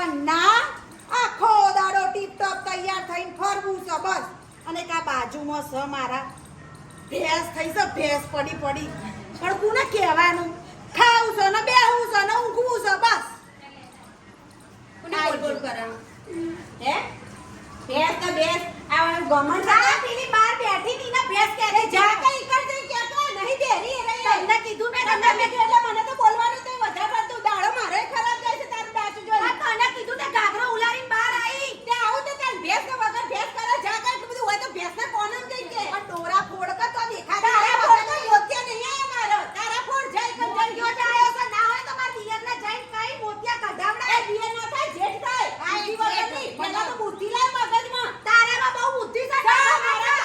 પણ ના આખો દાડો ટીપ ટોપ તૈયાર થઈને ફરવું છે બસ. અને કા બાજુમાં છે મારા ભેંસ થઈ છે, ભેંસ પડી પડી પણ કોને કહેવાનું? ખાવું છે ને બેહવું છે ને ઊંઘવું છે બસ. કોને બોલ કરે હે? ભેંસ તો ભેંસ આ ગમન પેલી બાર બેઠી ની ના ભેંસ કે રે જા કઈ કર દે કે તો નહીં બેરી રે. તમને કીધું મેં તમને એટલે મને તો બોલવાનું તો વધારે પડતું દાડો મારે ખરાબ જાય છે તારું ડાચું જોઈ. આ તને કીધું તે ગાગરો ઉલારીને બહાર આવી તે આવું તો તાર ભેંસ ને વગર ભેંસ કરે જા કઈ એટલું બધું હોય તો ભેંસ ને કોણ જ કઈ કે પણ ડોરા ફોડ કે તો દેખા તારા ફોડ તો મોતિયા નહીં આયા મારો તારા ફોડ જાય કે જઈ ગયો આયો છે ના હોય તો માર દિયર ને જઈ કઈ મોતિયા કઢાવડા એ દિયર ના થાય જેઠ થાય આ ઈ વગર નહીં પેલા તો બુદ્ધિ લાય મગજમાં તારામાં બહુ બુદ્ધિ છે મારા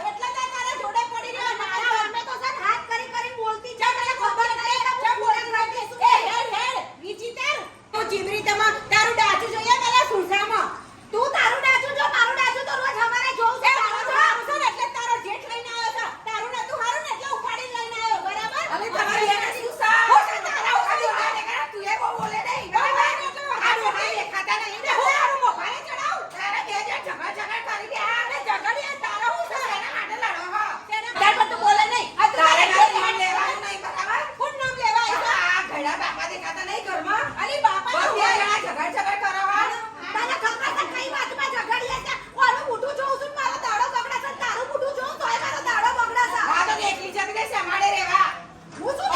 એટલે તો તારા જોડે પડી રહ્યો મારા અમે તો સર હાથ કરી કરી બોલતી છે મને ખબર નહીં કે હું બોલન રાખી શું હેડ હેડ વિચિત્ર તો જીબરી તમા તારું ડાચું જોઈએ પેલા સુરસામાં તું તારું ડાચું જો મારું ડાચું તો રોજ અમારે જોઉં છે તારું જો એટલે તારો જેઠ લઈને આવ્યો છે તારું નતું હારું ને એટલે ઉપાડી લઈને આવ્યો બરાબર હવે તમારી એને શું સા હું તારા ઉપાડી વાળે કરે તું એ બહુ બોલે નહીં બરાબર આ મોબાઈલ દેખાતા નહીં ને હું મારું મોબાઈલ ચડાવ તારે બે જે ઝઘડા કરી દે આ ને ઝઘડીએ તારા હું છે એના માટે લડો હો તાર પર તું બોલે નહીં આ તારે નામ લેવાનું નહીં બરાબર કોણ નામ લેવાય આ ઘડા બાપા દેખાતા નહીં ઘરમાં અલી બાપા તો ઝઘડ કરો હો તને ખબર છે કઈ વાતમાં ઝઘડીએ છે ઓનું મોઢું જોઉં છું મારો દાડો બગડા છે તારું મોઢું જોઉં તોય મારો દાડો બગડા છે આ તો એકલી જતી સંભાળે રેવા હું શું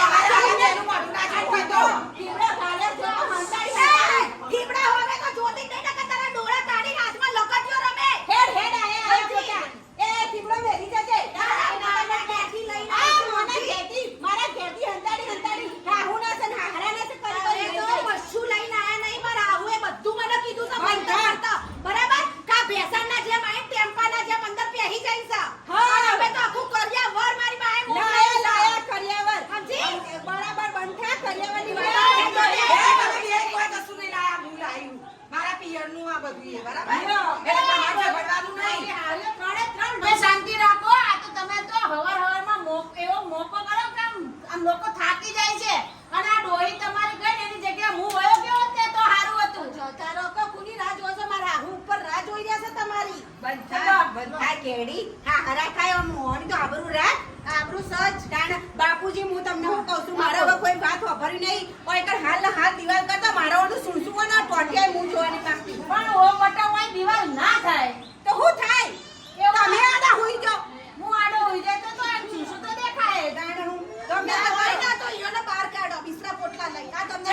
એનું મોઢું ના જોઈ તો કીબડા ગાલે જો હંતાડી કીબડા હોવે તો જોતી નહીં કે તારા ડોળા કાઢી હાથમાં લકટિયો રમે હેડ હેડ આયા જોતા એ કીબડો મેરી જજે તારા કેટી લઈને આ મને કેટી મારા કેટી હંતાડી રાહુ ના છે હારા ના છે કરી તો પશુ લઈને આયા નહીં મારા આવું એ બધું મને કીધું છે બંધ બરાબર કા ભેસણના જે માય ટેમ્પાના જે અંદર પહેરી જાય છે હા હવે તો આખું કર્યા વર મારી બાએ લાયા કર્યા વર સમજી બરાબર બંધ થા કર્યાવરની વાત કોઈ કશું નહીં લાયા હું લાયું મારા પિયરનું આ બધું એ બરાબર એટલે તમારે ઝઘડવાનું નહીં હારે કણે ત્રણ બે શાંતિ રાખો આ તો તમે તો હવારમાં એવો મોકો કરો કે આમ લોકો થાકી જાય છે અને આ ડોહી તમારી ગઈ એની જગ્યાએ હું વયો ગયો તે તો હારું હતું તારો કો કુની રાહ જોવે છે મારા હું ઉપર રાહ જોઈ રહ્યા છે તમારી બંધા કેડી હા હરા ખાય મોહની તો આબરૂ રાખ આબરૂ સજ તાણ બાપુજી હું તમને હું કહું છું મારા હવે કોઈ વાત ખબરી નહીં ઓય કર હાલ હાલ દિવાલ કરતા મારો ઓનું સુણસુવા ના ટોટિયા હું જોવાની પાકતી પણ ઓ બટા ઓય દિવાલ ના થાય તો હું થાય તમે આડા હોઈ જો હું આડો હોઈ જાય તો આ સુણસુ તો દેખાય તાણ હું તમે હોય ના તો ઈયોને બહાર કાઢો બિસરા પોટલા લઈ આ તમને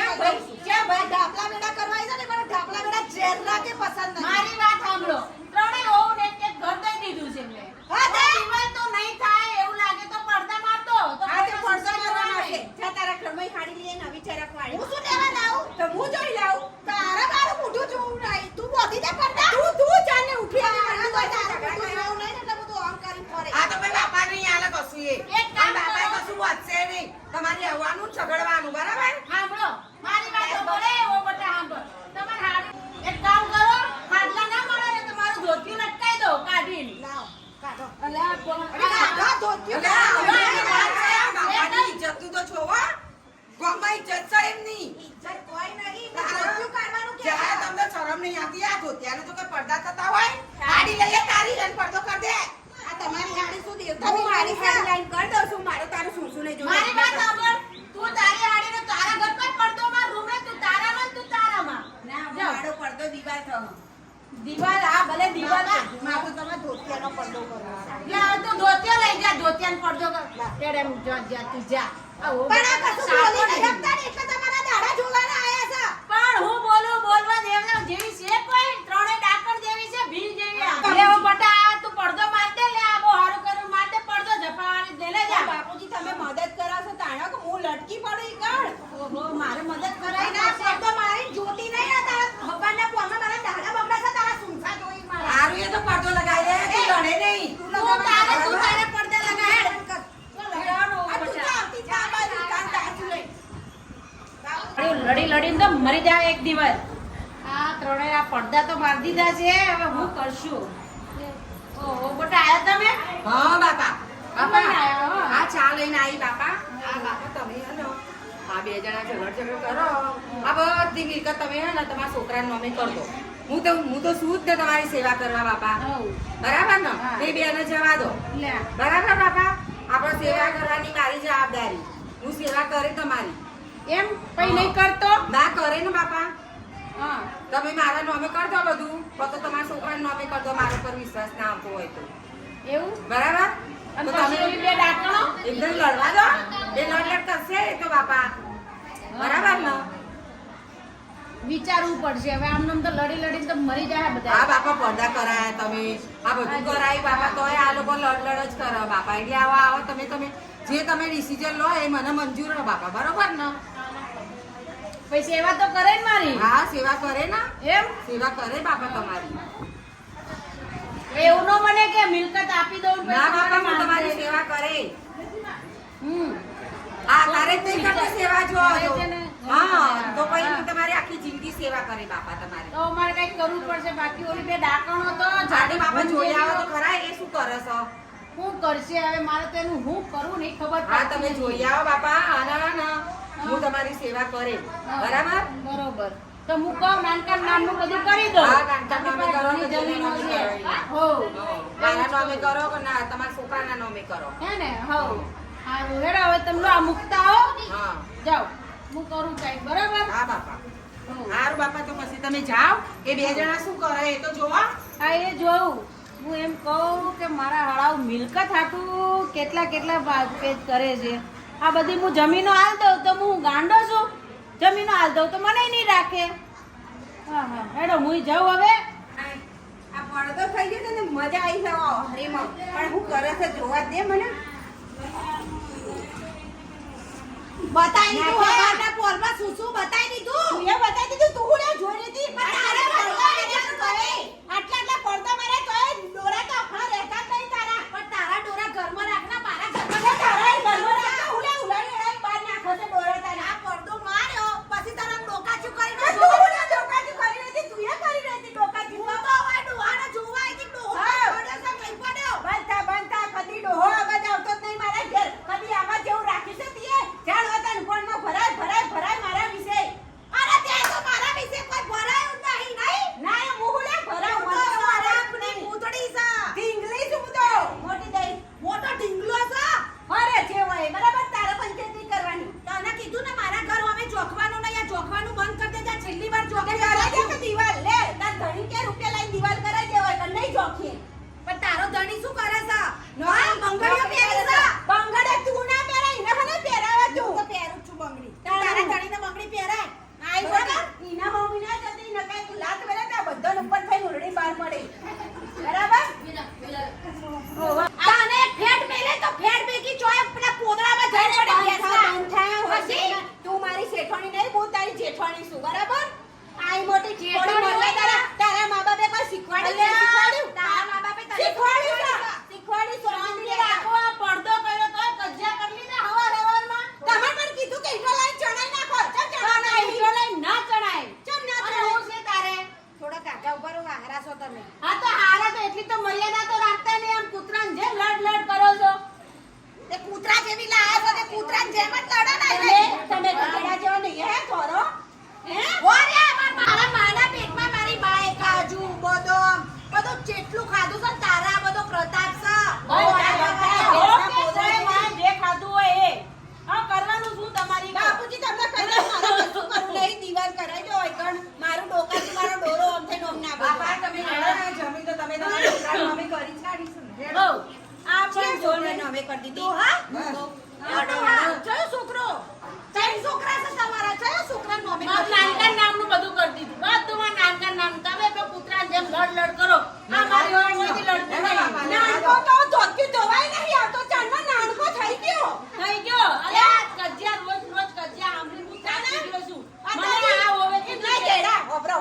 કે ભાઈ ઢાપલા બેડા કરવાય છે ને મને ઢાપલા બેડા ઝેર લાગે પસંદ નહીં મારી વાત સાંભળો ત્રણે ઓવ ને એક ઘર દઈ દીધું છે મેં હા દે દિવાલ તો નહીં થાય એવું લાગે તો પડદા મારતો તો આ તે પડદા મારવાના છે જા તારા ઘરમાં હાડી લઈએ નવી ચરક વાળી હું શું લેવા લાવું તો હું જોઈ લાવું તારા બારું મોઢું જોઉં નહીં તું બોધી દે પડદા તું જાને ઉઠી આવે મને તો તારા કોઈ આવું નહીં એટલે બધું આમ કરી ફરે આ તો ભાઈ બાપા નહીં આલે કશું એ બાપાએ કશું વાંચશે નહીં તમારે આવવાનું ઝઘડવાનું બરાબર સાંભળો મારી વાત બોલે ઓ બટા સાંભળ તમાર હાડી એક કામ કરો હાડલા ના મળે ને તમારું ધોતિયું લટકાઈ દો કાઢીને લાવ કાઢો અલા કાઢો ધોતિયું બાપાની ઇજ્જત તો જોવો ગોમાં ઇજ્જત છે એમની ઇજ્જત કોઈ નહીં ધોતિયું કાઢવાનું કે જાય તમને શરમ નહીં આવતી આ ધોતિયાને તો કોઈ પડદા થતા હોય હાડી લઈએ તારી રન પડદો કર દે આ તમારી હાડી શું દેવતા હું મારી હાડી લાઈન કર દઉં છું મારો તારું સુસુ નહીં જોડે મારી વાત સાંભળ તું તારી હાડીનો તારા ઘર પર પડદો માં રૂમે તું તારામાં તું તારામાં ના મારો પડદો દીવાલ થો દીવાલ આ ભલે દીવાલ મારો તમે ધોતિયાનો પડદો કરો લે તો ધોતિયા લઈ જા ધોતિયાનો પડદો કર તેડે જા તું જા પણ આ કશું બોલી નહીં શકતા ને એટલે તમારા દાડા જોવાના આયા છે પણ હું બોલવા દેવના જેવી છે કોઈ ત્રણે ડાકણ જેવી છે ભીલ જેવી લે ઓ બટા તું પડદો માર દે લે આ બહુ હારું કર્યું માર દે પડદો જફાવાળી દે લે જા બાપુજી તમે મદદ કરાવશો તાણા કે હું લટકી પડી કણ ઓહો મારે મદદ કરાઈ ના પડદો મારી જોતી નહીં આ તારા ભગવાનના પોમાં મારા દાડા બગડા છે તારા સુંસા જોઈ મારા હારું એ તો પડદો લગાઈ દે તું લડે નહીં તું તારે પડદા લગાય લડી લડીને તો મરી જાય એક દિવસ આ ત્રણેય પડદા તો મારી દીધા છે હવે હું કરશું ઓહો બેટા આયા તમે હા બાપા બાપા આ ચા લઈને આવી બાપા આ બાપા તમે હલો આ બે જણા ઝઘડ કરો આ બધી મિલકત તમે હે ને તમારા છોકરાને નામે કરી દો. હું તો શું જ ને તમારી સેવા કરવા બાપા. હઉ. બરાબર ને હા. એ બેને જવા દો. લે. બરાબર બાપા આપણે સેવા કરવાની મારી જવાબદારી. હું સેવા કરે તમારી. એમ કઈ નહીં કરતો ના કરે ને બાપા. હા તમે મારા નામે કર દો બધું તો તમારા છોકરાના નામે કર દો. મારા પર વિશ્વાસ ના આવતો હોય તો એવું બરાબર. અને તો પછી તમે ઓલી બે ડાકણો એકદમ લડવા દો. એ લડ કરશે એ તો બાપા. બરાબર ને વિચારવું પડશે હવે આમ નામ તો લડી લડીને તો મરી જાય હા બધા. બાપા પડદા કરાયા તમે આ બધું કરાય બાપા તોય આ લોકો લડ જ કરો બાપા. એટલે આવો તમે જે તમે ડિસિઝન લો એ મને મંજૂર હો બાપા. બરોબર ને પછી સેવા તો કરે ને મારી. હા સેવા કરે ને એમ સેવા કરે બાપા તમારી. એવું નો મને કે મિલકત આપી દઉં ના બાપા હું તમારી સેવા કરે. હમ હા તારે જ નહીં કરતી સેવા જો કરે છે ને. હા તો પછી હા. હું તમારી આખી જિંદગી સેવા કરે બાપા તમારી. તો અમારે કઈક કરવું પડશે બાકી ઓલી બે ડાકણો તો જાતે બાપા જોઈ આવો તો ખરા એ શું કરે છો. શું કરશે હવે મારે તેનું હું કરવું નહીં ખબર હા પડતી તમે નથી. જોઈ આવો બાપા. ના હું તમારી સેવા કરે. હા. બરાબર બરોબર તો હું કહું નાનકા નામનું બધું કરી દઉં. હા, નાનકા નામે કરો, ઘણી જમીનો નામે છે. કરો. હો. મારા નામે કરો કે ના તમારા છોકરાના નામે કરો. હે ને હો હારું હેડો હવે તમે આ મુકતા હો હા જાઓ હું કરું કઈ બરાબર હા બાપા. હો. હારું બાપા તો પછી તમે જાઓ. એ બે જણા શું કરે એ તો જોવા. હા એ જોઉં હું એમ કહું કે મારા હળાવ મિલકત હાટું કેટલા પેજ કરે છે. આ બધી હું જમીનો હાલ દઉં તો હું ગાંડો છું. જમીનો હાલ દઉં તો મને નહીં રાખે. હા હા હેડો હું જાઉં હવે. આ પડદો થઈ ગયો છે ને મજા આવી જવા હરીમાં પણ હું કરે છે જોવા દે મને બતાઈ દીધું હવારના પોરમાં શું બતાઈ દીધું તું એ બતાઈ દીધું તું હું જોઈ લીધી પણ તારે પડદા એને શું કરે આટલા પડદા મારે તોય ડોરા તો અખણા રહેતા જ નહીં તારા પણ તારા ડોરા ઘરમાં રાખના મારા ઘરમાં તારા ઘરમાં રાખના ઉલે ઉલાડી ઉલાડી બહાર નાખો છે ડોરા તારા આ પડદો માર્યો પછી તારા ડોકાચું કરી નાખો તું હું ડોકાચું કરી રહી તું એ કરી રહી હતી ડોકાચું તો આ ડોહાને જોવા આવી ડોહો પડ્યો છે કઈ પડ્યો બનતા કદી ડોહો અવાજ આવતો જ નહીં મારા ઘેર કદી આવા જેવું રાખી છે તીએ જાણ વતન કોણમાં ભરાય મારા વિશે અરે ત્યાં તો મારા વિશે કોઈ ભરાયું જ નહીં ના એ મુહુલે ભરાવ મને તો મારા આપની પૂતળી છે ઢીંગલી છું તો મોટી દઈ મોટો ઢીંગલો છે અરે જે હોય બરાબર તારે પંચાયત નહીં કરવાની તને કીધું ને મારા ઘર અમે જોખવાનું નહીં આ જોખવાનું બંધ કરી દે જા છેલ્લી વાર જોખે કરાઈ દે કે દિવાલ લે તાર ધણી કે રૂપિયા લઈને દિવાલ કરાઈ દેવાય કે નહીં જોખીએ પણ તારો ધણી શું કરે છે નો બંગડીઓ પહેરે છે બંગડે તું ના પહેરાય ને હને પહેરાવા તું તો પહેરું છું બંગડી તારા ધણીને બંગડી પહેરાય આઈ બરાબર ઈના મમ્મી ના જતી ન કાઈ તું લાત વેલે તા બધો ઉપર થઈને ઉરડી બહાર પડે બરાબર તાને ફેટ મેલે તો ફેટ બેકી ચોય પેલા પોદળામાં જઈ પડે બેસા પછી તું મારી શેઠવાણી નહીં હું તારી જેઠવાણી છું બરાબર આઈ મોટી જેઠવાણી હોય તારા મા બાપે કોઈ શીખવાડ્યું તારા મા બાપે તને શીખવાડી સોનાની રાખો આ પડદો કર્યો તો કજ્જા કરી લીધા હવારમાં તમે પણ કીધું કે ઈટો લાઈન ચડાઈ નાખો ચમ ચડાઈ ઈટો લાઈન ના ચડાય ચમ ના ચડાય હું છે તારે થોડા કાકા ઉપર હારા છો તમે હા તો હારા તો એટલી તો મર્યાદા તો રાખતા નહીં આમ કૂતરાને જેમ લડ કરો છો તે કૂતરા જેવી લાયા છો તે કૂતરાને જેમ જ લડો ને તમે કૂતરા જેવો નહીં હે થોરો હે ઓરે મારા માના પેટમાં મારી બાએ કાજુ બદામ બધું જેટલું ખાધું છે તારા બધો પ્રતાપ છે જે ખાધું હોય એ હા કરવાનું શું તમારી બાપુજી તમને કહી મારા કશું કરવું નહીં દિવાલ કરાઈ દો એકણ મારું ડોકાથી મારો ડોરો આમ થઈને ઓમ ના બાપા તમે હેડો ને જમીન તો તમે તમારા છોકરાના નામે કરી છાડીશું ને. હેડો. આ છે પણ જોને નવે કરી દીધી હા ચલો છોકરો ચાઈ છોકરા છે તમારા ચલો છોકરા નોમે નાનકા નામનું બધું કરી દીધું બધું માં નાનકા નામ તમે બે કૂતરા જેમ લડ કરો આ મારી ઓર મોટી લડતી નહીં નાનકો તો ધોતી ધોવાય નહીં આવતો ચાંદનો નાનકો થઈ ગયો થઈ ગયો અલે કજિયા રોજ કજિયા આમરી હું તાને ગયો છું મને આ હોવે કે નહીં કેડા ઓબરો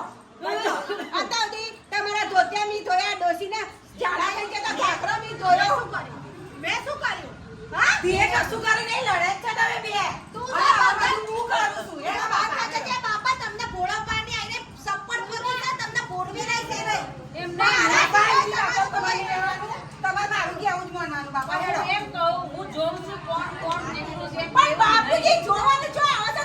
આતાવડી તમારા ધોતિયા મી ધોયા ડોસીને ઝાડા થઈ ગયા તો ઘાકરો મી ધોયો શું કર્યું મેં શું કર્યું હા તે કશું કરી નહીં લડે છે તમે બે તું હું કરું છું એના બાપા કે બાપા તમને ભોળા પાણી આઈને સપોર્ટ કરી છે તમને ભોળવી નહીં છે નહીં એમ મારા નહીં ભાઈ તમારે મારું કે આવું જ માનવાનું બાપા હેડો એમ કહું હું જોઉં છું કોણ જીતું છે પણ બાપુજી જોવાનું જો આવે છે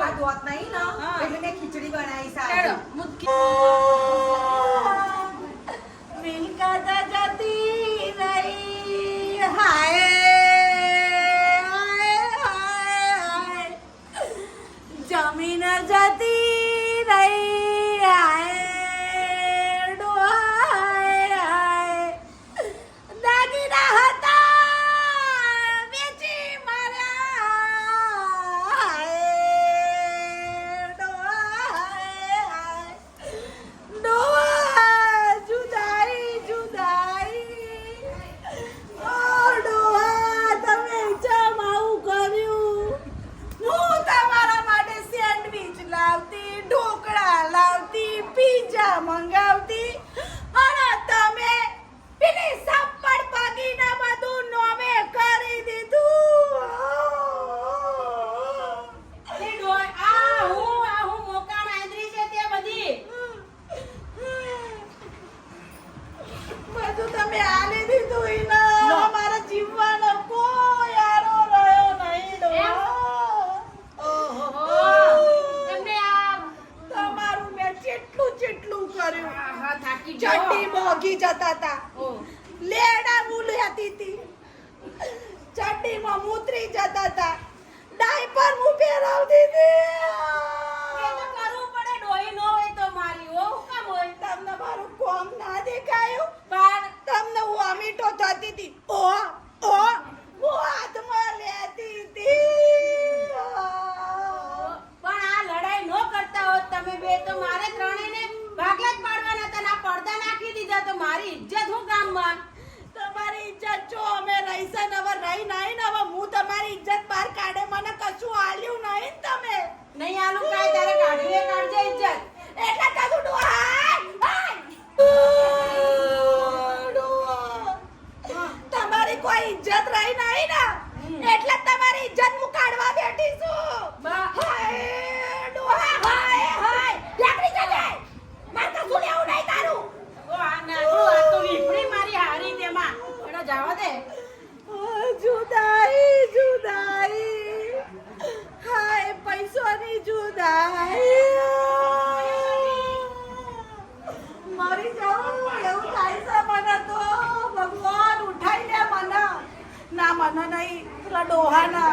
હાથ ધોત નહીં ને હા. એટલે મેં ખીચડી બનાવી હેડો, સારી. હું મિલકત જતી રહી હાય હાય હાય જમીન જતી રહી હાય ડોહાય હાય દાગીના હતા વેચી માર્યા હાય ડોહાય હાય ડોહા જુદાઈ જુદાઈ ઓ ડોહા તમે ચમ આવું કર્યું હું તમારા માટે સેન્ડવિચ લાવતી ઢોકળા લાવતી પીઝા મંગાવતી અને તમે પેલી સપ્પડ પગીને બધું નોમે કરી દીધું અરે ડોય, આ હું મોકાણ આંધળી છે તે બધી. બધું તમે આલી દીધું ઈને લો. મારા જીવવાનો કોઈ આરો રહ્યો નહીં ડોહા. ઓહો, તમને આ તમારું મેં જેટલું કર્યું હા, થાકી ગયો. ચડ્ડી મોગી જતા હતા ઓહ, લેડા મુલાતી હતી ચડ્ડીમાં મૂતરી જતા હતા ડાયપર હું પહેરાવતી એ તો હતી કરવું પડે, ડોહી નો હોય તો મારી હો, હું કામ હોય? તમને મારું કોમ ના દેખાયું પણ તમને વોમિટો થતી હતી ઓ હું હાથમાં લેતી હતી પણ આ લડાઈ નો કરતા હોત તમે બે તો મારે ત્રણેયને ભાગલા જ પાડવાના હતા ને આ પડદા નાખી દીધા તો મારી ઇજ્જત હું ગામમાં. તમારી ઇજ્જત જો અમે રહીશન હવે રહી નહીં ને હવે હું તમારી ઇજ્જત બહાર કાઢે મને કશું આલ્યું નહીં ને તમે નહીં આલું કાંઈ તારે કાઢવી એ કાઢજે ઇજ્જત. એટલે કશું તમારી કોઈ ઇજ્જત રહી નહીં ને એટલે તમારી ઇજ્જત હું કાઢવા બેઠી છું બા- હાય ડોહા હાય હાય લાકડી જજે માર કશું લેવું નહીં તારું ઓ આ નાનું આ તો વીફળી મારી હારી તેમાં. એનો જવા દે. જુદાઈ જુદાઈ હાય પૈસોની જુદાઈ મરી જાઉં એવું થાય છે મને તો ભગવાન ઉઠાઈ લે મને ના મને નહીં પેલા ડોહાના